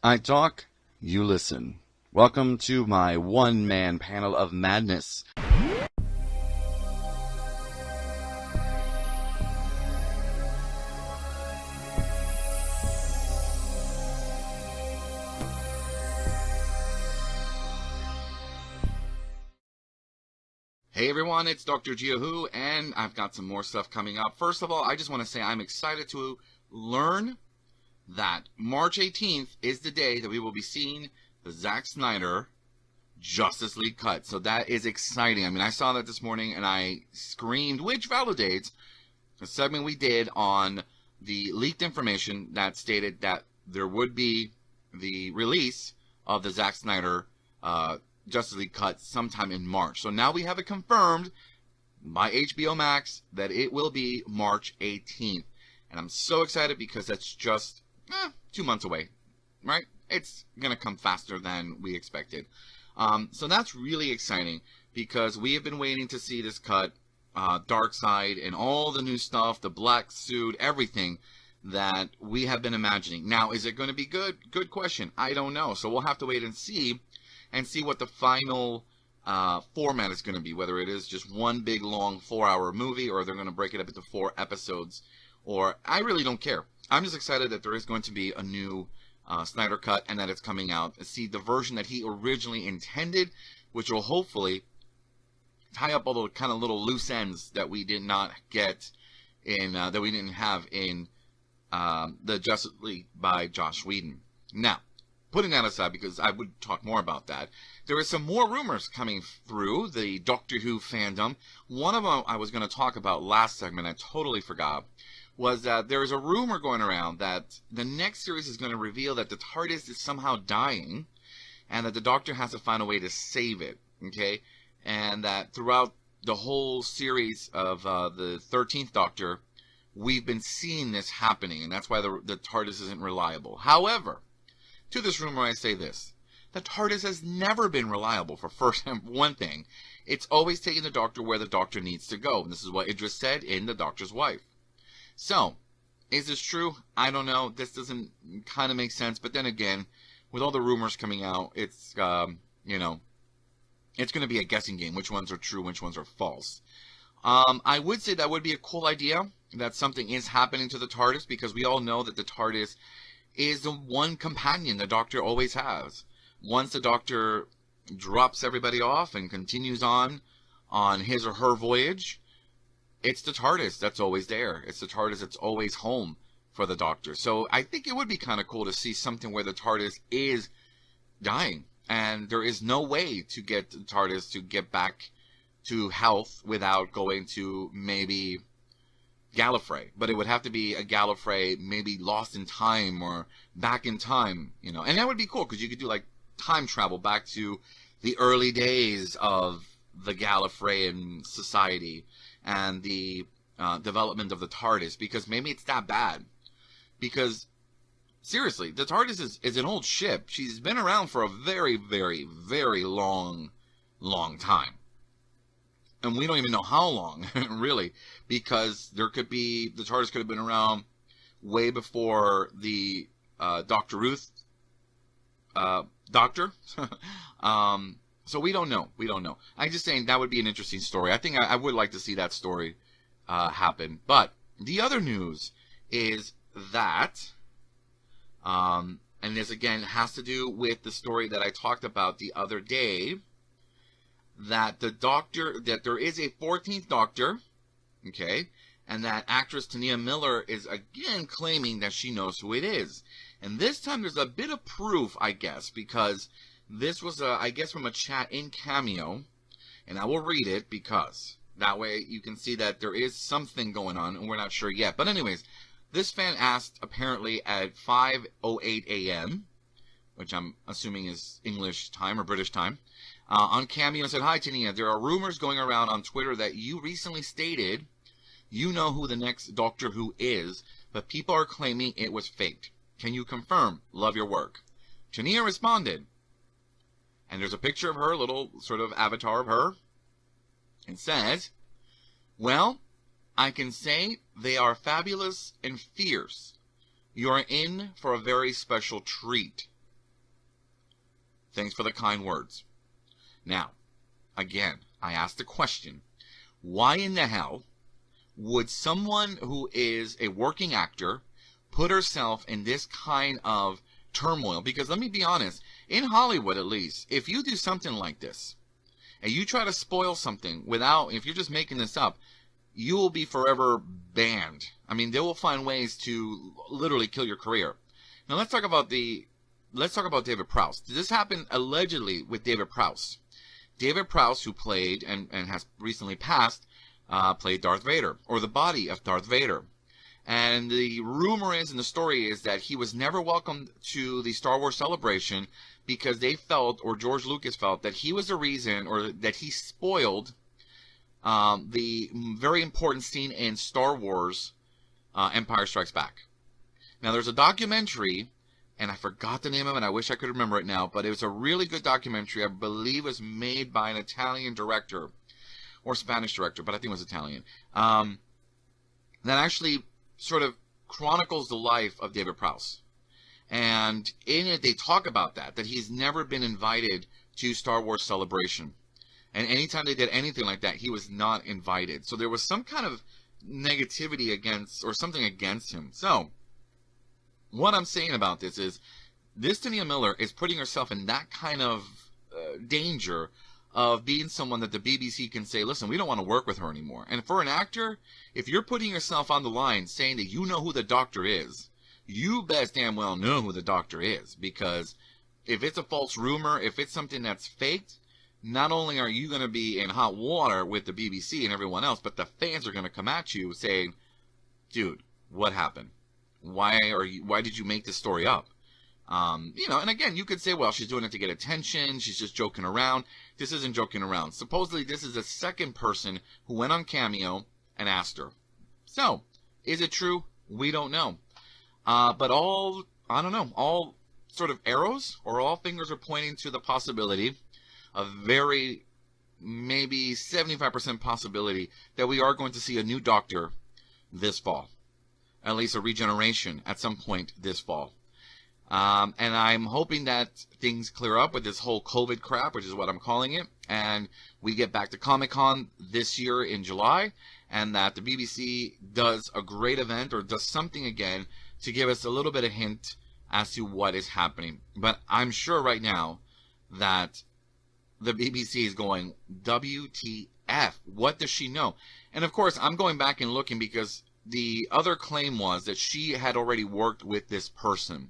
I talk, you listen. Welcome to my one-man panel of madness. Hey everyone, it's Dr. Jiahu, and I've got some more stuff coming up. First of all, I just want to say I'm excited to learn that March 18th is the day that we will be seeing the Zack Snyder Justice League cut. So that is exciting. I mean, I saw that this morning and I screamed, which validates the segment we did on the leaked information that stated that there would be the release of the Zack Snyder Justice League cut sometime in March. So now we have it confirmed by HBO Max that it will be March 18th. And I'm so excited because that's just 2 months away, right? It's going to come faster than we expected. So that's really exciting because we have been waiting to see this cut, Darkseid and all the new stuff, the black suit, everything that we have been imagining. Now, is it going to be good? Good question. I don't know. So we'll have to wait and see what the final format is going to be, whether it is just one big long 4-hour movie or they're going to break it up into 4 episodes. Or I really don't care. I'm just excited that there is going to be a new Snyder Cut and that it's coming out. See the version that he originally intended, which will hopefully tie up all the kind of little loose ends that we did not get in, that we didn't have in the Justice League by Joss Whedon. Now, putting that aside, because I would talk more about that, there is some more rumors coming through the Doctor Who fandom. One of them I was going to talk about last segment, I totally forgot, was that there is a rumor going around that the next series is going to reveal that the TARDIS is somehow dying and that the Doctor has to find a way to save it, okay? And that throughout the whole series of the 13th Doctor, we've been seeing this happening, and that's why the TARDIS isn't reliable. However, to this rumor I say this: the TARDIS has never been reliable. For one thing, it's always taking the Doctor where the Doctor needs to go, and this is what Idris said in The Doctor's Wife. So, is this true? I don't know. This doesn't kind of make sense. But then again, with all the rumors coming out, it's, it's going to be a guessing game. Which ones are true, which ones are false. I would say that would be a cool idea, that something is happening to the TARDIS, because we all know that the TARDIS is the one companion the Doctor always has. Once the Doctor drops everybody off and continues on his or her voyage, it's the TARDIS that's always there. It's the TARDIS that's always home for the Doctor. So I think it would be kind of cool to see something where the TARDIS is dying and there is no way to get the TARDIS to get back to health without going to maybe Gallifrey. But it would have to be a Gallifrey maybe lost in time or back in time, And that would be cool because you could do like time travel back to the early days of the Gallifreyan society and the development of the TARDIS, because maybe it's that bad. Because, seriously, the TARDIS is an old ship. She's been around for a very, very, very long time. And we don't even know how long, really, because the TARDIS could have been around way before the Dr. Ruth Doctor. So we don't know. I'm just saying that would be an interesting story. I think I would like to see that story happen. But the other news is that, and this again has to do with the story that I talked about the other day, that there is a 14th Doctor, okay, and that actress Tania Miller is again claiming that she knows who it is. And this time there's a bit of proof, I guess, because this was, I guess, from a chat in Cameo, and I will read it because that way you can see that there is something going on, and we're not sure yet. But anyways, this fan asked, apparently at 5:08 a.m., which I'm assuming is English time or British time, on Cameo, and said, "Hi, Tania, there are rumors going around on Twitter that you recently stated you know who the next Doctor Who is, but people are claiming it was faked. Can you confirm? Love your work." Tania responded, and there's a picture of her, a little sort of avatar of her. It says, "Well, I can say they are fabulous and fierce. You are in for a very special treat. Thanks for the kind words. Now, again, I asked the question, why in the hell would someone who is a working actor put herself in this kind of turmoil? Because let me be honest, in Hollywood at least, if you do something like this, and you try to spoil something if you're just making this up, you will be forever banned. I mean, they will find ways to literally kill your career. Now let's talk about David Prowse. This happened allegedly with David Prowse. David Prowse, who played and has recently passed, played Darth Vader, or the body of Darth Vader. And the rumor is, and the story is, that he was never welcomed to the Star Wars Celebration because they felt, or George Lucas felt, that he was the reason, or that he spoiled the very important scene in Star Wars Empire Strikes Back. Now, there's a documentary, and I forgot the name of it, and I wish I could remember it now, but it was a really good documentary. I believe it was made by an Italian director, or Spanish director, but I think it was Italian, that actually sort of chronicles the life of David Prowse. And in it, they talk about that he's never been invited to Star Wars Celebration. And anytime they did anything like that, he was not invited. So there was some kind of negativity against, or something against him. So, what I'm saying about this is, this Tania Miller is putting herself in that kind of danger of being someone that the BBC can say, listen, we don't want to work with her anymore. And for an actor, if you're putting yourself on the line saying that you know who the Doctor is, you best damn well know who the Doctor is. Because if it's a false rumor, if it's something that's faked, not only are you going to be in hot water with the BBC and everyone else, but the fans are going to come at you saying, dude, what happened? Why did you make this story up? And again, you could say, well, she's doing it to get attention. She's just joking around. This isn't joking around. Supposedly, this is the second person who went on Cameo and asked her. So, is it true? We don't know. But all sort of arrows, or all fingers are pointing to the possibility, a very, maybe 75% possibility, that we are going to see a new Doctor this fall. At least a regeneration at some point this fall. And I'm hoping that things clear up with this whole COVID crap, which is what I'm calling it, and we get back to Comic-Con this year in July, and that the BBC does a great event, or does something again, to give us a little bit of hint as to what is happening. But I'm sure right now that the BBC is going, WTF, what does she know? And of course, I'm going back and looking, because the other claim was that she had already worked with this person.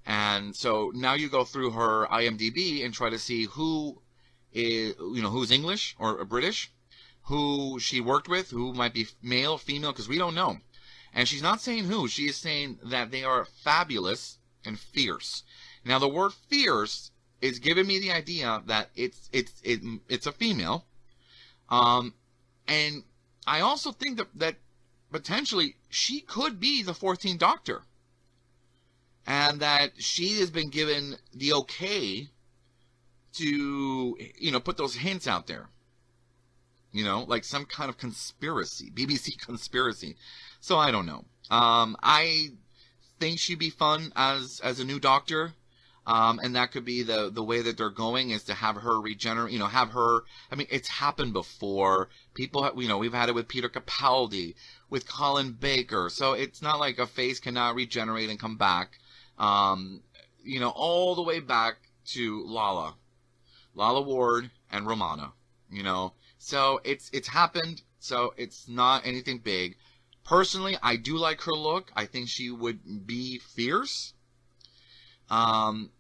And so now you go through her IMDb and try to see who is, who's English or British, who she worked with, who might be male, female, because we don't know. And she's not saying who. She is saying that they are fabulous and fierce. Now, the word fierce is giving me the idea that it's a female. And I also think that potentially she could be the 14th Doctor. And that she has been given the okay to, put those hints out there. Like some kind of conspiracy, BBC conspiracy. So I don't know. I think she'd be fun as a new Doctor. And that could be the way that they're going, is to have her regenerate, have her, it's happened before. People, we've had it with Peter Capaldi, with Colin Baker. So it's not like a face cannot regenerate and come back. All the way back to Lala Ward and Romana, so it's happened. So it's not anything big. Personally, I do like her look. I think she would be fierce. And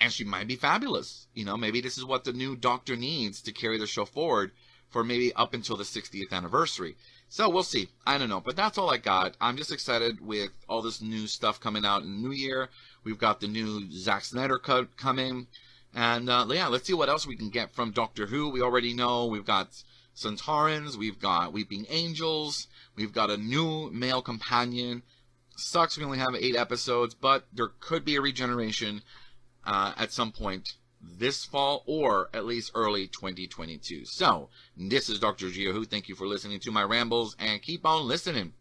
she might be fabulous. Maybe this is what the new Doctor needs to carry the show forward for maybe up until the 60th anniversary. So we'll see. I don't know. But that's all I got. I'm just excited with all this new stuff coming out in the new year. We've got the new Snyder Cut coming. And let's see what else we can get from Doctor Who. We already know we've got Centaurans. We've got Weeping Angels. We've got a new male companion. Sucks we only have 8 episodes, but there could be a regeneration at some point this fall, or at least early 2022. So, this is Dr. Gio Who. Thank you for listening to my rambles, and keep on listening.